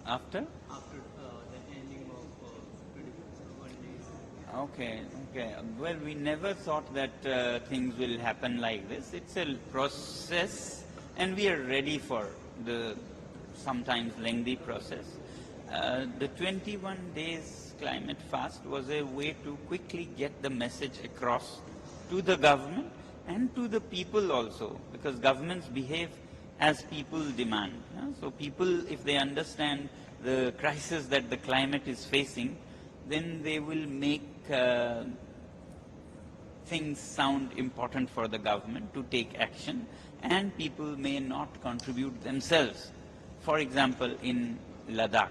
After? After the ending of 21 days. Okay, okay. Well, we never thought that things will happen like this. It's a process, and we are ready for the sometimes lengthy process. The 21 days climate fast was a way to quickly get the message across to the government and to the people also, because governments behave as people demand. So people, if they understand the crisis that the climate is facing, then they will make things sound important for the government to take action, and people may not contribute themselves. For example, in Ladakh,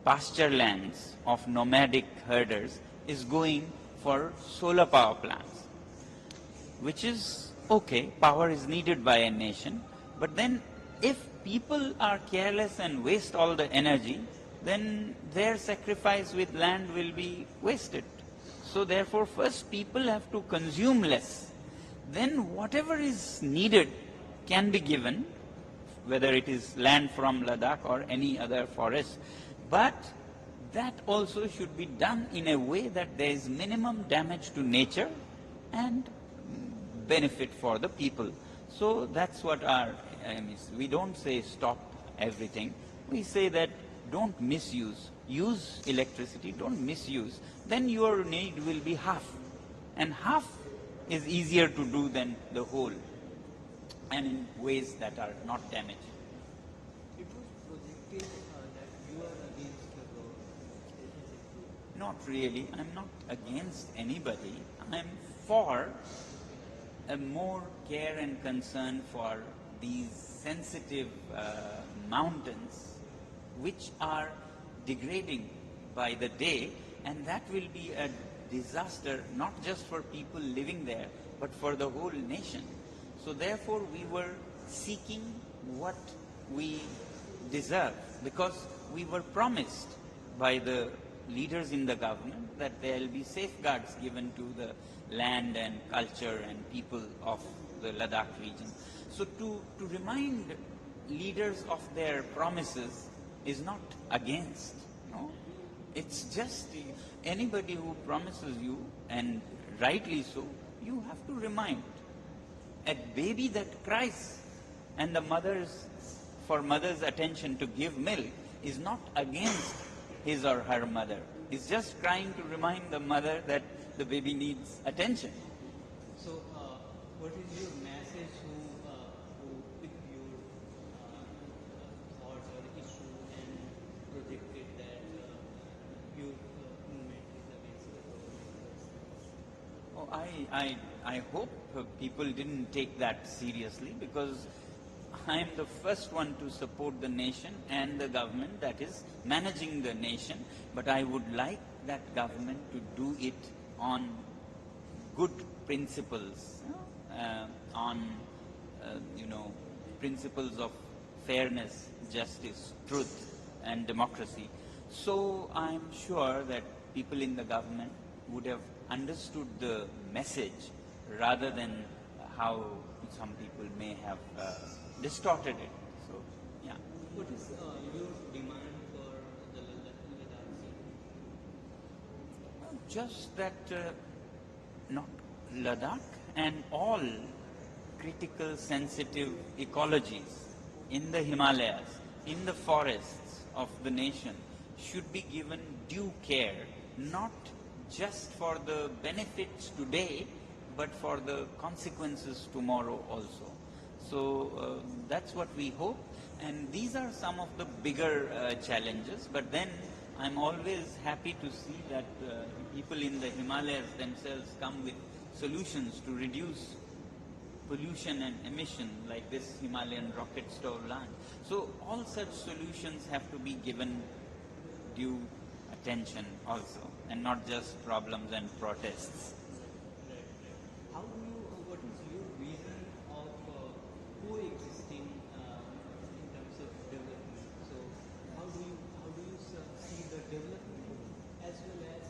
pasture lands of nomadic herders is going for solar power plants, which is okay, power is needed by a nation, but then if people are careless and waste all the energy, then their sacrifice with land will be wasted. So therefore, first people have to consume less. Then whatever is needed can be given, whether it is land from Ladakh or any other forest. But that also should be done in a way that there is minimum damage to nature and benefit for the people. So that's what our aim is. We don't say stop everything. We say that don't misuse. Use electricity, don't misuse. Then your need will be half. And half is easier to do than the whole, and in ways that are not damaging. It was projected that you are against the government. Not really. I'm not against anybody. I'm for a more care and concern for these sensitive mountains, which are degrading by the day, and that will be a disaster not just for people living there, but for the whole nation. So therefore we were seeking what we deserve, because we were promised by the leaders in the government that there will be safeguards given to the land and culture and people of the Ladakh region. So to remind leaders of their promises is not against, no. It's just anybody who promises you, and rightly so, you have to remind. A baby that cries and the mother's attention to give milk is not against his or her mother. It's just trying to remind the mother that the baby needs attention. So, what is your message who picked your thoughts or issue and projected that your movement is against the government? Oh, I hope people didn't take that seriously, because I'm the first one to support the nation and the government that is managing the nation, but I would like that government to do it on good principles, on principles of fairness, justice, truth, and democracy. So I'm sure that people in the government would have understood the message rather than how some people may have distorted it. So, yeah. What is your demand for the Ladakh scene? Just that not Ladakh and all critical sensitive ecologies in the Himalayas, in the forests of the nation, should be given due care, not just for the benefits today, but for the consequences tomorrow also. So that's what we hope, and these are some of the bigger challenges, but then I'm always happy to see that people in the Himalayas themselves come with solutions to reduce pollution and emission, like this Himalayan rocket stove launch. So all such solutions have to be given due attention also, and not just problems and protests. How do you, what is your vision of coexisting in terms of development? So how do you see the development as well as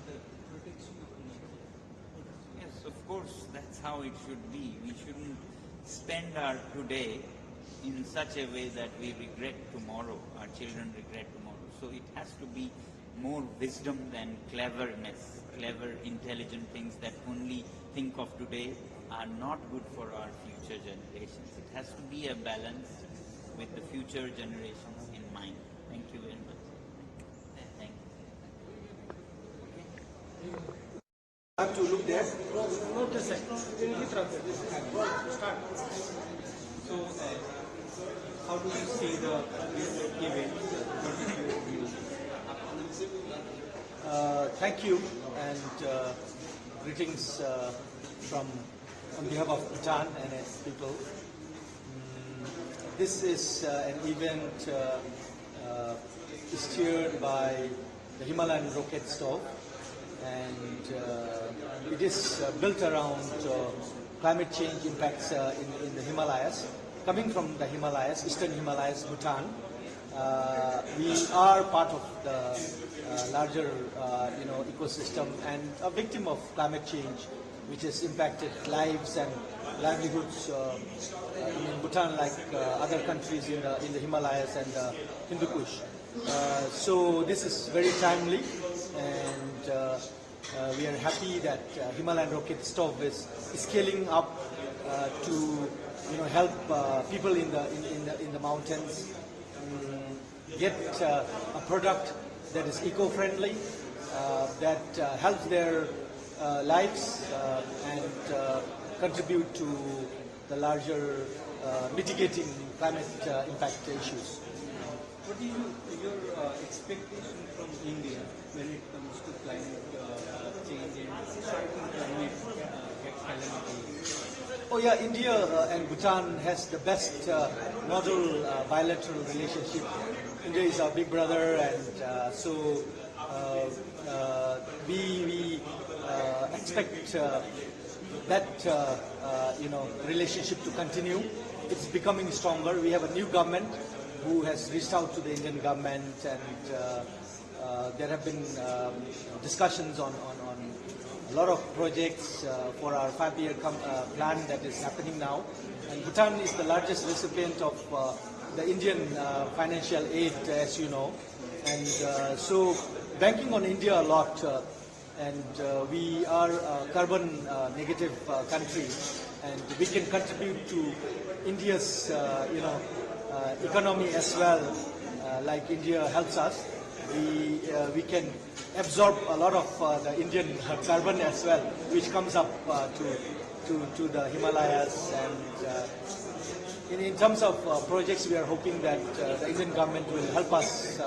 the protection of nature? Yes, of course, that's how it should be. We shouldn't spend our today in such a way that we regret tomorrow, our children regret tomorrow. So it has to be more wisdom than cleverness, clever, intelligent things that only think of today are not good for our future generations. It has to be a balance with the future generations in mind. Thank you very much. Thank you. Have to look there. Not this side. Start. So, how do you see the event? Thank you and greetings from on behalf of Bhutan and its people. This is an event steered by the Himalayan Rocket Stove, and it is built around climate change impacts in the Himalayas. Coming from the Himalayas, Eastern Himalayas, Bhutan, we are part of the larger ecosystem and a victim of climate change, which has impacted lives and livelihoods in Bhutan, like other countries in the Himalayas and Hindu Kush. So this is very timely, and we are happy that Himalayan Rocket Stove is scaling up to help people in the mountains get a product that is eco-friendly, that helps their lives and contribute to the larger mitigating climate impact issues. What is your expectation from India when it comes to climate change and climate calamity? Oh yeah, India and Bhutan has the best model bilateral relationship. India is our big brother, and so we expect that relationship to continue. It's becoming stronger. We have a new government who has reached out to the Indian government, and there have been discussions on a lot of projects for our 5-year plan that is happening now. And Bhutan is the largest recipient of the Indian financial aid, as you know. And so banking on India a lot, and we are a carbon negative country, and we can contribute to India's economy as well, like India helps us. We can absorb a lot of the Indian carbon as well, which comes up to the Himalayas. And in terms of projects, we are hoping that the Indian government will help us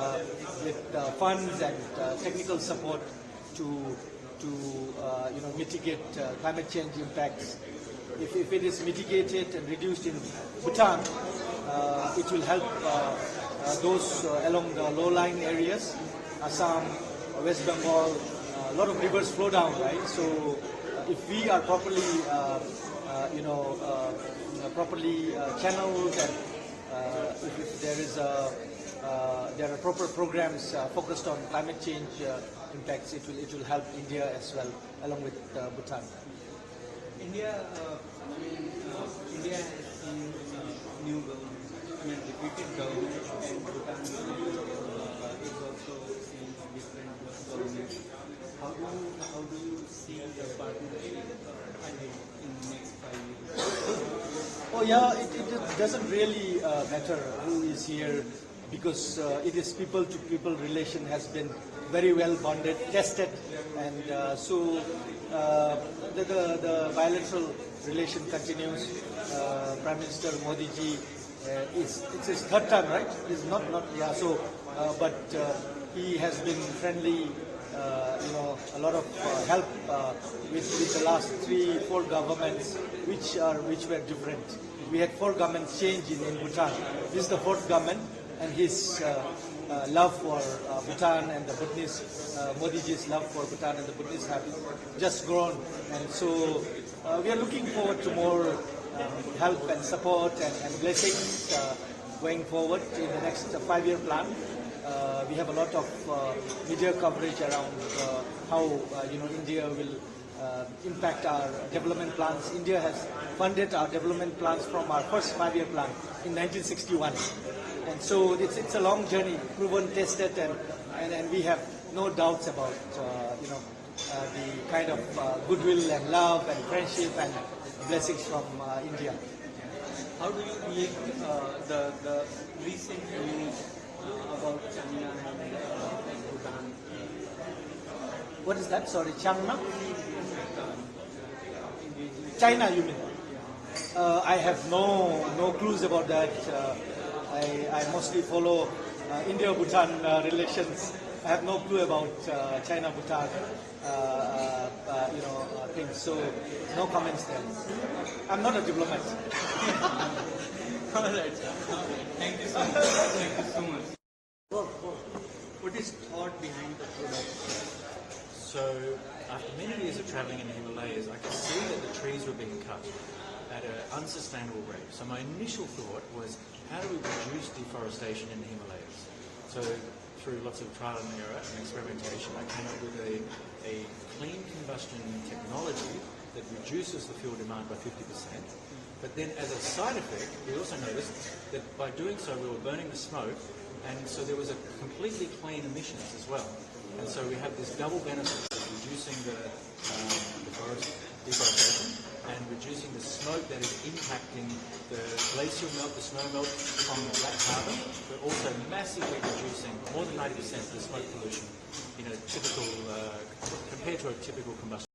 with funds and technical support to mitigate climate change impacts. If it is mitigated and reduced in Bhutan, it will help those along the low-lying areas, Assam, West Bengal. A lot of rivers flow down, right? So if we are properly, properly channeled, and if there are proper programs focused on climate change impacts, it will help India as well, along with Bhutan. India has seen new government, repeated government, and Bhutan is also seeing different governments. How do you see the partnership in the next 5 years? Oh yeah, it doesn't really matter who is here, because it is people-to-people relation has been very well bonded, tested, and so the bilateral relation continues. Prime Minister Modi ji, it's his third time, right? It's not yeah. So, but he has been friendly. A lot of help with the last 3-4 governments, which were different. We had 4 governments change in Bhutan. This is the 4th government, and his love for Bhutan and the Bhutanese, Modi ji's love for Bhutan and the Bhutanese have just grown. And so we are looking forward to more help and support and blessings going forward in the next 5-year plan. We have a lot of media coverage around how India will impact our development plans. India has funded our development plans from our first 5-year plan in 1961. And so it's a long journey, proven, tested, and we have no doubts about the kind of goodwill and love and friendship and blessings from India. How do you relate the recent news about China and Bhutan? What is that? Sorry, China? China, you mean? I have no clues about that. I mostly follow India-Bhutan relations. I have no clue about China-Bhutan, things. So no comments there. I'm not a diplomat. All right. Thank you so much. Thank you so much. What is thought behind the product? So after many years of travelling in the Himalayas, I could see that the trees were being cut at an unsustainable rate. So my initial thought was, how do we reduce deforestation in the Himalayas? So through lots of trial and error and experimentation, I came up with a clean combustion technology that reduces the fuel demand by 50%. But then as a side effect, we also noticed that by doing so, we were burning the smoke, and so there was a completely clean emissions as well. And so we have this double benefit of reducing the deforestation and reducing the smoke that is impacting the glacial melt, the snow melt from the Black Carbon, but also massively reducing more than 90% of the smoke pollution in a typical, compared to a typical combustion.